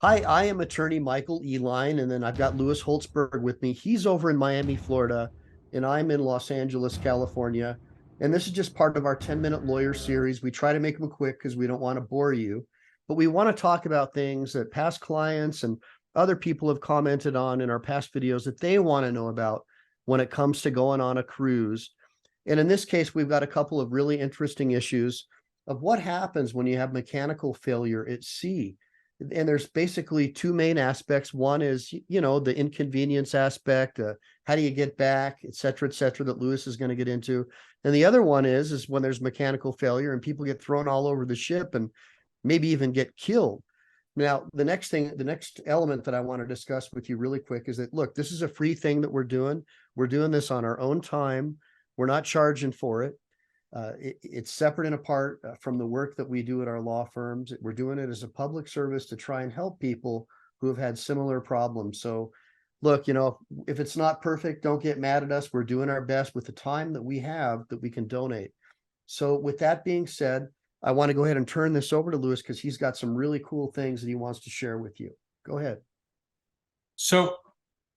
Hi, I am attorney Michael Eline, and then I've got Louis Holtzberg with me. He's over in Miami, Florida, and I'm in Los Angeles, California. And this is just part of our 10-minute lawyer series. We try to make them quick because we don't want to bore you, but we want to talk about things that past clients and other people have commented on in our past videos that they want to know about when it comes to going on a cruise. And in this case, we've got a couple of really interesting issues of what happens when you have mechanical failure at sea. And there's basically two main aspects. One is, the inconvenience aspect, how do you get back, et cetera, that Lewis is going to get into. And the other one is when there's mechanical failure and people get thrown all over the ship and maybe even get killed. Now, the next element that I want to discuss with you really quick is that, look, this is a free thing that we're doing. We're doing this on our own time. We're not charging for it. It's separate and apart from the work that we do at our law firms. We're doing it as a public service to try and help people who have had similar problems. So look, if it's not perfect, don't get mad at us. We're doing our best with the time that we have that we can donate. So with that being said, I want to go ahead and turn this over to Lewis because he's got some really cool things that he wants to share with you. Go ahead. So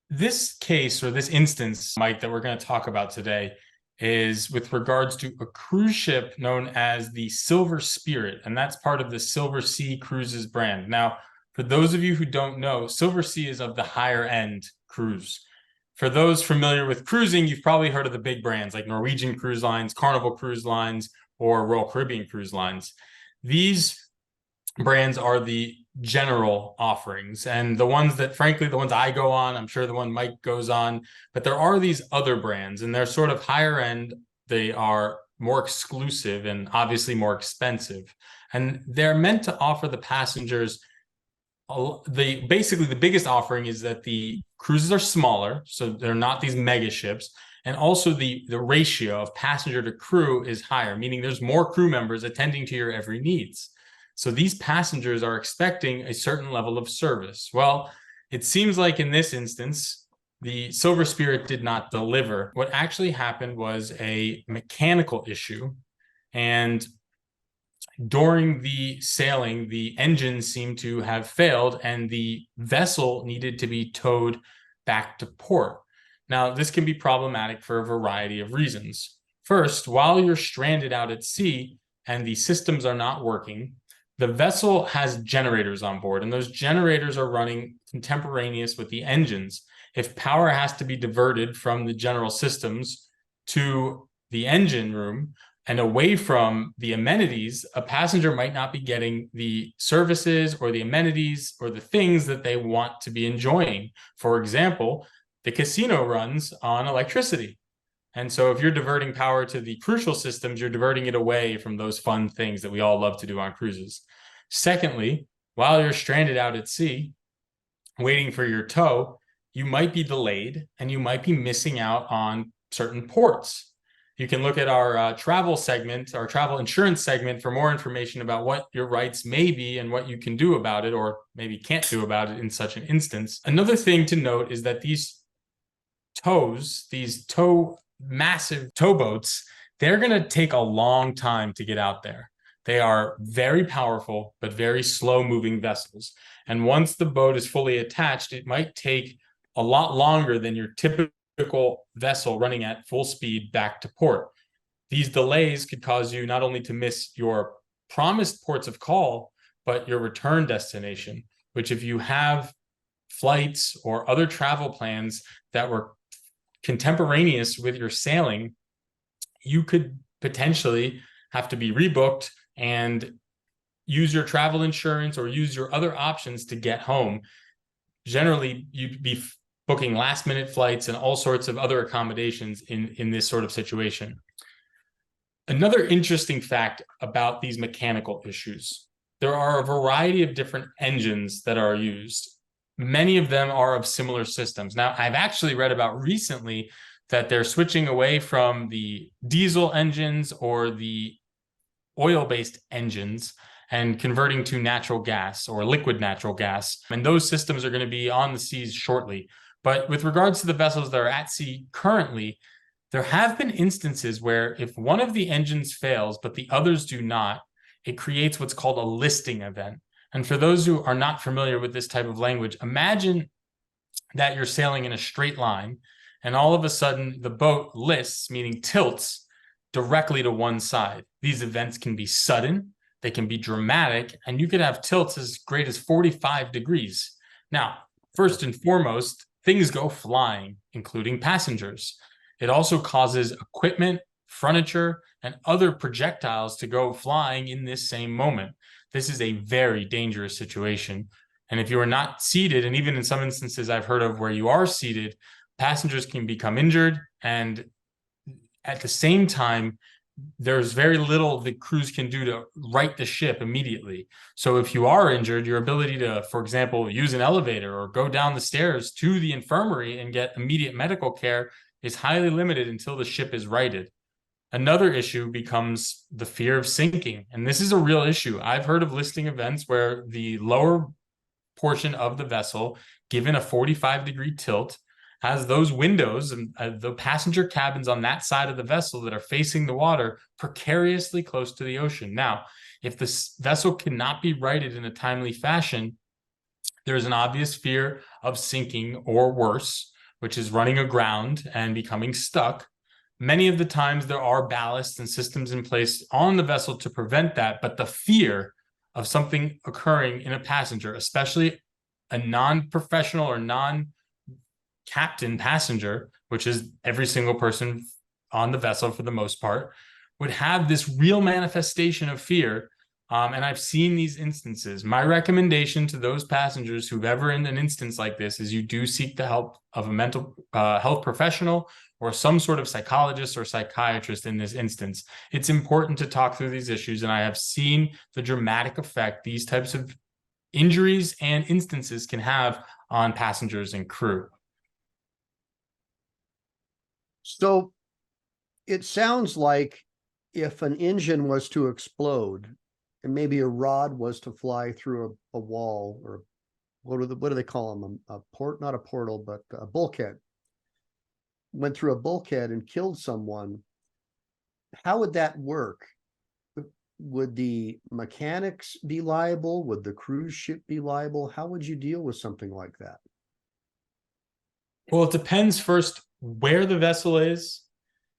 this case or this instance, Mike, that we're going to talk about today is with regards to a cruise ship known as the Silver Spirit, and that's part of the Silver Sea Cruises brand. Now, for those of you who don't know, Silver Sea is of the higher end cruise. For those familiar with cruising, you've probably heard of the big brands like Norwegian Cruise Lines, Carnival Cruise Lines, or Royal Caribbean Cruise Lines. These brands are the general offerings, and the ones that, frankly, the ones I go on, I'm sure the one Mike goes on, but there are these other brands, and they're sort of higher end. They are more exclusive and obviously more expensive, and they're meant to offer the passengers basically the biggest offering is that the cruises are smaller, so they're not these mega ships, and also the ratio of passenger to crew is higher, meaning there's more crew members attending to your every needs. So these passengers are expecting a certain level of service. Well, it seems like in this instance, the Silver Spirit did not deliver. What actually happened was a mechanical issue, and during the sailing, the engines seemed to have failed and the vessel needed to be towed back to port. Now, this can be problematic for a variety of reasons. First, while you're stranded out at sea and the systems are not working, the vessel has generators on board, and those generators are running contemporaneous with the engines. If power has to be diverted from the general systems to the engine room and away from the amenities, a passenger might not be getting the services or the amenities or the things that they want to be enjoying. For example, the casino runs on electricity. And so if you're diverting power to the crucial systems, you're diverting it away from those fun things that we all love to do on cruises. Secondly, while you're stranded out at sea, waiting for your tow, you might be delayed and you might be missing out on certain ports. You can look at our travel segment, our travel insurance segment, for more information about what your rights may be and what you can do about it, or maybe can't do about it in such an instance. Another thing to note is that these massive towboats, they're going to take a long time to get out there. They are very powerful, but very slow moving vessels. And once the boat is fully attached, it might take a lot longer than your typical vessel running at full speed back to port. These delays could cause you not only to miss your promised ports of call, but your return destination, which if you have flights or other travel plans that were contemporaneous with your sailing, you could potentially have to be rebooked and use your travel insurance or use your other options to get home. Generally, you'd be booking last minute flights and all sorts of other accommodations in this sort of situation. Another interesting fact about these mechanical issues, there are a variety of different engines that are used. Many of them are of similar systems. Now, I've actually read about recently that they're switching away from the diesel engines or the oil-based engines and converting to natural gas or liquid natural gas. And those systems are going to be on the seas shortly. But with regards to the vessels that are at sea currently, there have been instances where if one of the engines fails, but the others do not, it creates what's called a listing event, And for those who are not familiar with this type of language, imagine that you're sailing in a straight line and all of a sudden the boat lists, meaning tilts, directly to one side. These events can be sudden, they can be dramatic, and you could have tilts as great as 45 degrees. Now, first and foremost, things go flying, including passengers. It also causes equipment, furniture, and other projectiles to go flying in this same moment. This is a very dangerous situation. And if you are not seated, and even in some instances I've heard of where you are seated, passengers can become injured. And at the same time, there's very little the crews can do to right the ship immediately. So if you are injured, your ability to, for example, use an elevator or go down the stairs to the infirmary and get immediate medical care is highly limited until the ship is righted. Another issue becomes the fear of sinking. And this is a real issue. I've heard of listing events where the lower portion of the vessel, given a 45-degree tilt, has those windows and the passenger cabins on that side of the vessel that are facing the water precariously close to the ocean. Now, if this vessel cannot be righted in a timely fashion, there's an obvious fear of sinking or worse, which is running aground and becoming stuck. Many of the times there are ballasts and systems in place on the vessel to prevent that, but the fear of something occurring in a passenger, especially a non-professional or non-captain passenger, which is every single person on the vessel for the most part, would have this real manifestation of fear. And I've seen these instances. My recommendation to those passengers who've ever in an instance like this is you do seek the help of a mental health professional or some sort of psychologist or psychiatrist in this instance. It's important to talk through these issues, and I have seen the dramatic effect these types of injuries and instances can have on passengers and crew. So it sounds like if an engine was to explode and maybe a rod was to fly through a wall, or what do they call them? Not a portal, but a bulkhead. Went through a bulkhead and killed someone. How would that work? Would the mechanics be liable? Would the cruise ship be liable? How would you deal with something like that? Well, it depends first where the vessel is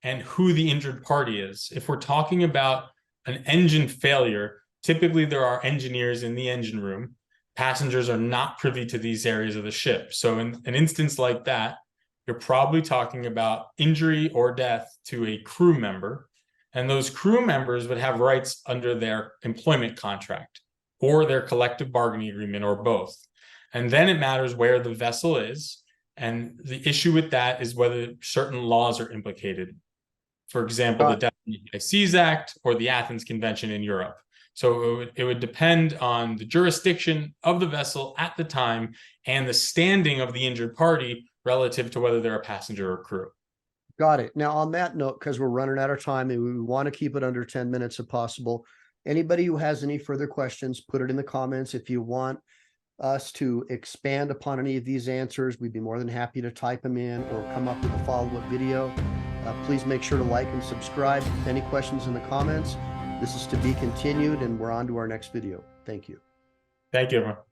and who the injured party is. If we're talking about an engine failure, typically there are engineers in the engine room. Passengers are not privy to these areas of the ship. So in an instance like that, you're probably talking about injury or death to a crew member. And those crew members would have rights under their employment contract or their collective bargaining agreement or both. And then it matters where the vessel is. And the issue with that is whether certain laws are implicated. For example, the Death by Seas Act or the Athens Convention in Europe. So it would depend on the jurisdiction of the vessel at the time and the standing of the injured party relative to whether they're a passenger or crew. Got it. Now, on that note, because we're running out of time and we want to keep it under 10 minutes if possible, anybody who has any further questions, put it in the comments. If you want us to expand upon any of these answers, we'd be more than happy to type them in or come up with a follow-up video. Please make sure to like and subscribe. Any questions in the comments? This is to be continued, and we're on to our next video. Thank you. Thank you, everyone.